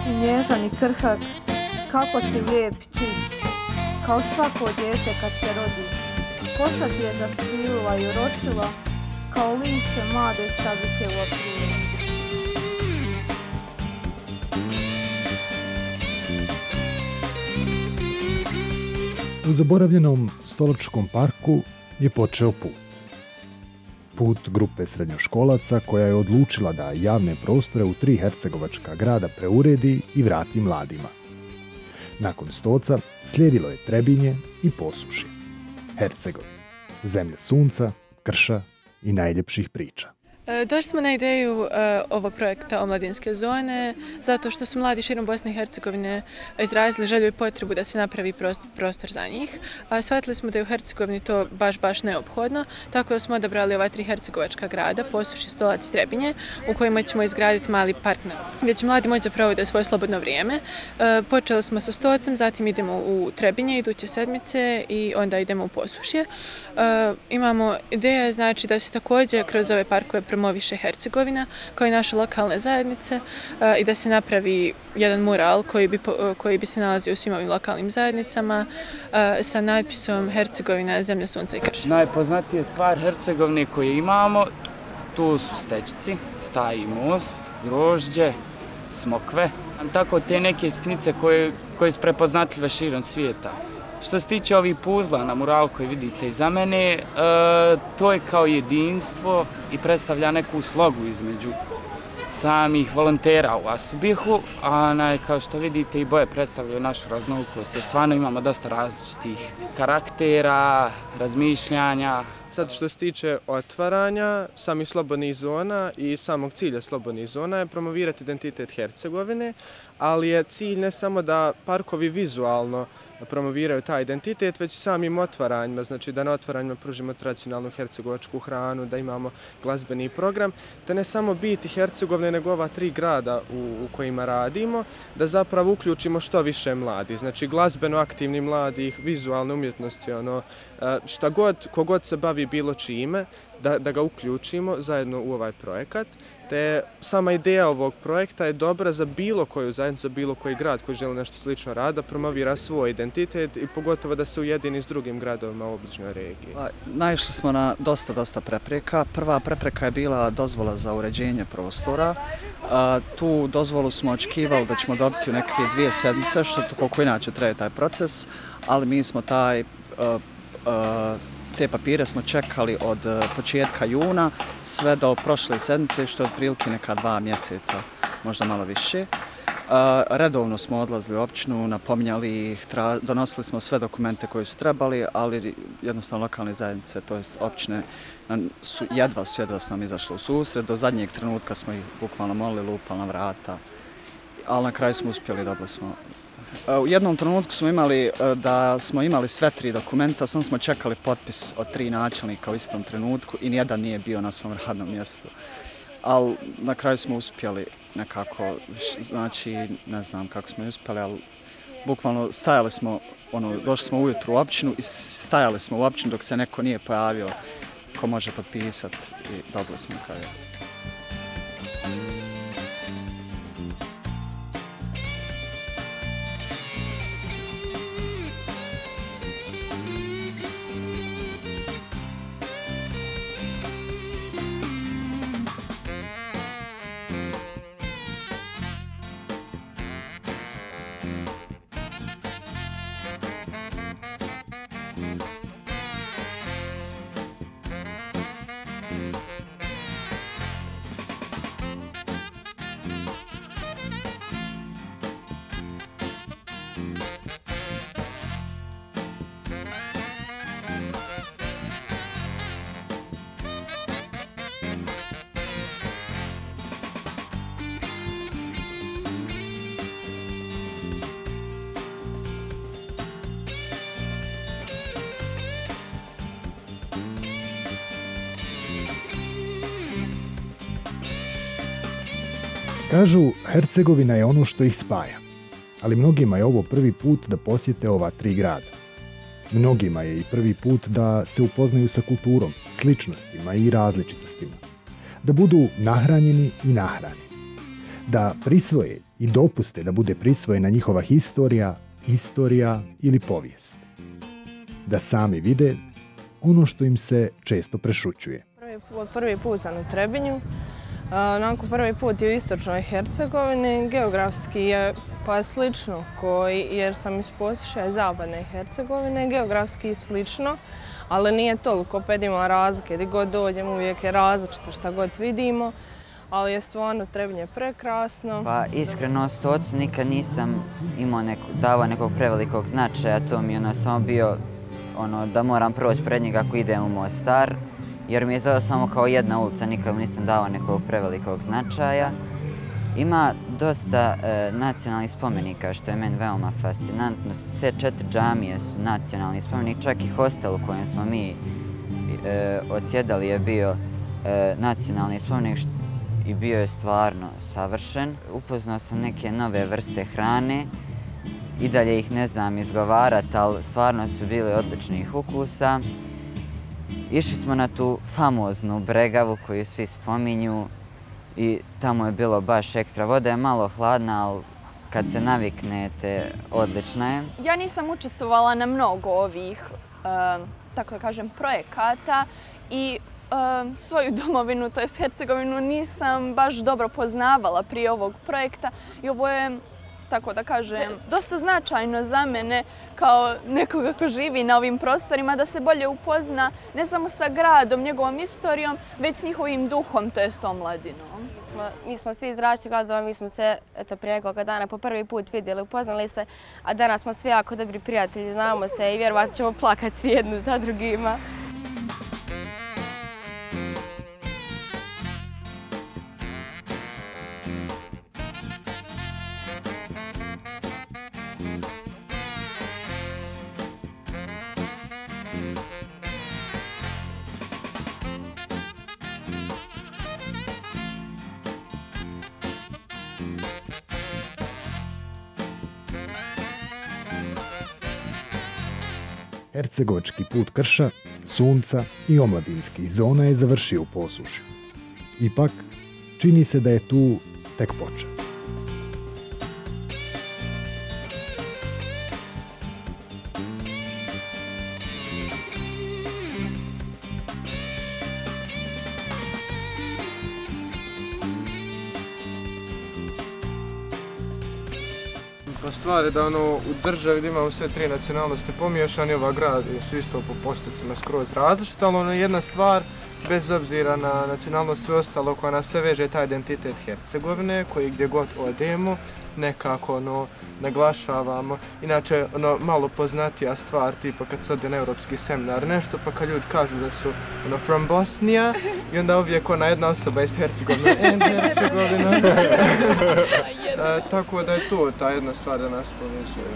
si nježan i krhak, kako si lijep i čist, kao svako dijete kad se rodi. Kosa ti je zasvilila i orosila, kao lišće mlade stabike u aprilu. U zaboravljenom Stolačkom parku je počeo put. Put grupe srednjoškolaca koja je odlučila da javne prostore u 3 hercegovačka grada preuredi i vrati mladima. Nakon Stoca slijedilo je Trebinje i Posušje. Hercegovina, zemlja sunca, krša i najljepših priča. Došli smo na ideju ovog projekta Omladinske zone zato što su mladi širom Bosne i Hercegovine izrazili želju i potrebu da se napravi prostor za njih. Shvatili smo da je u Hercegovini to baš neophodno, tako da smo odabrali ova 3 hercegovačka grada, Posušje, Stolac i Trebinje, u kojima ćemo izgraditi mali park gdje će mladi moći da provode svoje slobodno vrijeme. Počeli smo sa Stolacem, zatim idemo u Trebinje iduće sedmice i onda idemo u Posušje. Imamo ideja znači da se također kroz ove parkove promoviše Hercegovina kao i naše lokalne zajednice i da se napravi jedan mural koji bi se nalazio u svim ovim lokalnim zajednicama sa natpisom Hercegovina, zemlja sunca i krša. Najpoznatije stvar Hercegovine koje imamo, tu su Stećci, Stari most, grožđe, smokve, tako te neke sitnice koje su prepoznatljive širom svijeta. Što se tiče ovih puzla na muralu koji vidite iza mene, to je kao jedinstvo i predstavlja neku slogu između samih volontera u Asubihu, a kao što vidite i boje predstavljaju našu raznolikost, jer stvarno imamo dosta različitih karaktera, razmišljanja. Sad što se tiče otvaranja samih slobodnih zona i samog cilja slobodnih zona je promovirati identitet Hercegovine, ali je cilj ne samo da parkovi vizualno promoviraju taj identitet, već samim otvaranjima, znači da na otvaranjima pružimo tradicionalnu hercegovačku hranu, da imamo glazbeni program, te ne samo biti Hercegovine, nego ova 3 grada u kojima radimo, da zapravo uključimo što više mladih, znači glazbeno aktivni mladih, vizualne umjetnosti, šta god, kogod se bavi bilo čime, da ga uključimo zajedno u ovaj projekat. Te sama ideja ovog projekta je dobra za bilo koju zajednicu, za bilo koji grad koji želi nešto slično rada, promovira svoj identitet i pogotovo da se ujedini s drugim gradovima u obližnjoj regiji. Naišli smo na dosta prepreka. Prva prepreka je bila dozvola za uređenje prostora. Tu dozvolu smo očekivali da ćemo dobiti u nekakve 2 sedmice, što koliko inače traje taj proces, ali mi smo te papire smo čekali od početka juna sve do prošle sedmice, što je otprilike neka 2 mjeseca, možda malo više. Redovno smo odlazili u općinu, napominjali ih, donosili smo sve dokumente koje su trebali, ali jednostavno lokalne zajednice, to jest općine, jedva su nam izašle u susret. Do zadnjeg trenutka smo ih bukvalno molili, lupali na vrata, ali na kraju smo uspjeli, dobili smo. U jednom trenutku smo imali sve 3 dokumenta, samo smo čekali potpis od 3 načelnika u istom trenutku i nijedan nije bio na svom radnom mjestu. Ali na kraju smo uspjeli nekako, znači ne znam kako smo uspjeli, ali bukvalno stajali smo, došli smo ujutru u općinu i stajali smo u općinu dok se neko nije pojavio ko može potpisati i dobili smo na kraju. Kažu, Hercegovina je ono što ih spaja, ali mnogima je ovo prvi put da posjete ova 3 grada. Mnogima je i prvi put da se upoznaju sa kulturom, sličnostima i različitostima. Da budu nahranjeni i nahrani. da prisvoje i dopuste da bude prisvojena njihova historija ili povijest. Da sami vide ono što im se često prešućuje. Prvi put sam u Trebinju, onako prvi put je u istočnoj Hercegovini, geografski je pa slično jer sam iz područja zapadne Hercegovine, geografski slično, ali nije toliko, opet ima razlike, gdje god dođemo uvijek je različito šta god vidimo, ali je stvarno Trebinje prekrasno. Pa iskreno Stocu nikad nisam davao nekog prevelikog značaja, to mi je samo bio da moram proći pred njega ako idem u Mostar, jer mi je izgledao samo kao jedna ulica, nikad nisam dao nekog prevelikog značaja. Ima dosta nacionalnih spomenika, što je meni veoma fascinantno. Sve 4 džamije su nacionalni spomenik, čak i hostel u kojem smo mi odsjedali je bio nacionalni spomenik i bio je stvarno savršen. Upoznao sam neke nove vrste hrane, i dalje ih ne znam izgovarati, ali stvarno su bili odličnih ukusa. Išli smo na tu famoznu Bregavu koju svi spominju i tamo je bilo baš ekstra. Voda je malo hladna, ali kad se naviknete, odlična je. Ja nisam učestvovala na mnogo ovih, tako da kažem, projekata i svoju domovinu, to jest Hercegovinu, nisam baš dobro poznavala prije ovog projekta i ovo je, tako da kažem, dosta značajno za mene kao nekoga ko živi na ovim prostorima da se bolje upozna ne samo sa gradom, njegovom istorijom, već s njihovim duhom, to jest omladinom. Mi smo svi iz različitih gradova, mi smo se prije nekoga dana po prvi put vidjeli, upoznali se, a danas smo svi jako dobri prijatelji, znamo se i vjerovatno ćemo plakati svi jedni za drugima. Hercegovački put krša, sunca i omladinskih zona je završio u Posušju. Ipak, čini se da je tu tek počeo. Stvar je da u državi gdje imamo sve 3 nacionalnosti pomiješani, ova grad su isto po postocima skroz različita, ali jedna stvar, bez obzira na nacionalnost sve ostalo koja nas sve veže, je taj identitet Hercegovine, koji gdje god odemo nekako naglašavamo. Inače, malo poznatija stvar, tipa kad se ode na europski seminar nešto, pa kad ljudi kažu da su from Bosnija i onda uvijek jedna osoba iz Hercegovine, Hercegovina. Tako da je to ta jedna stvar da nas povezuje.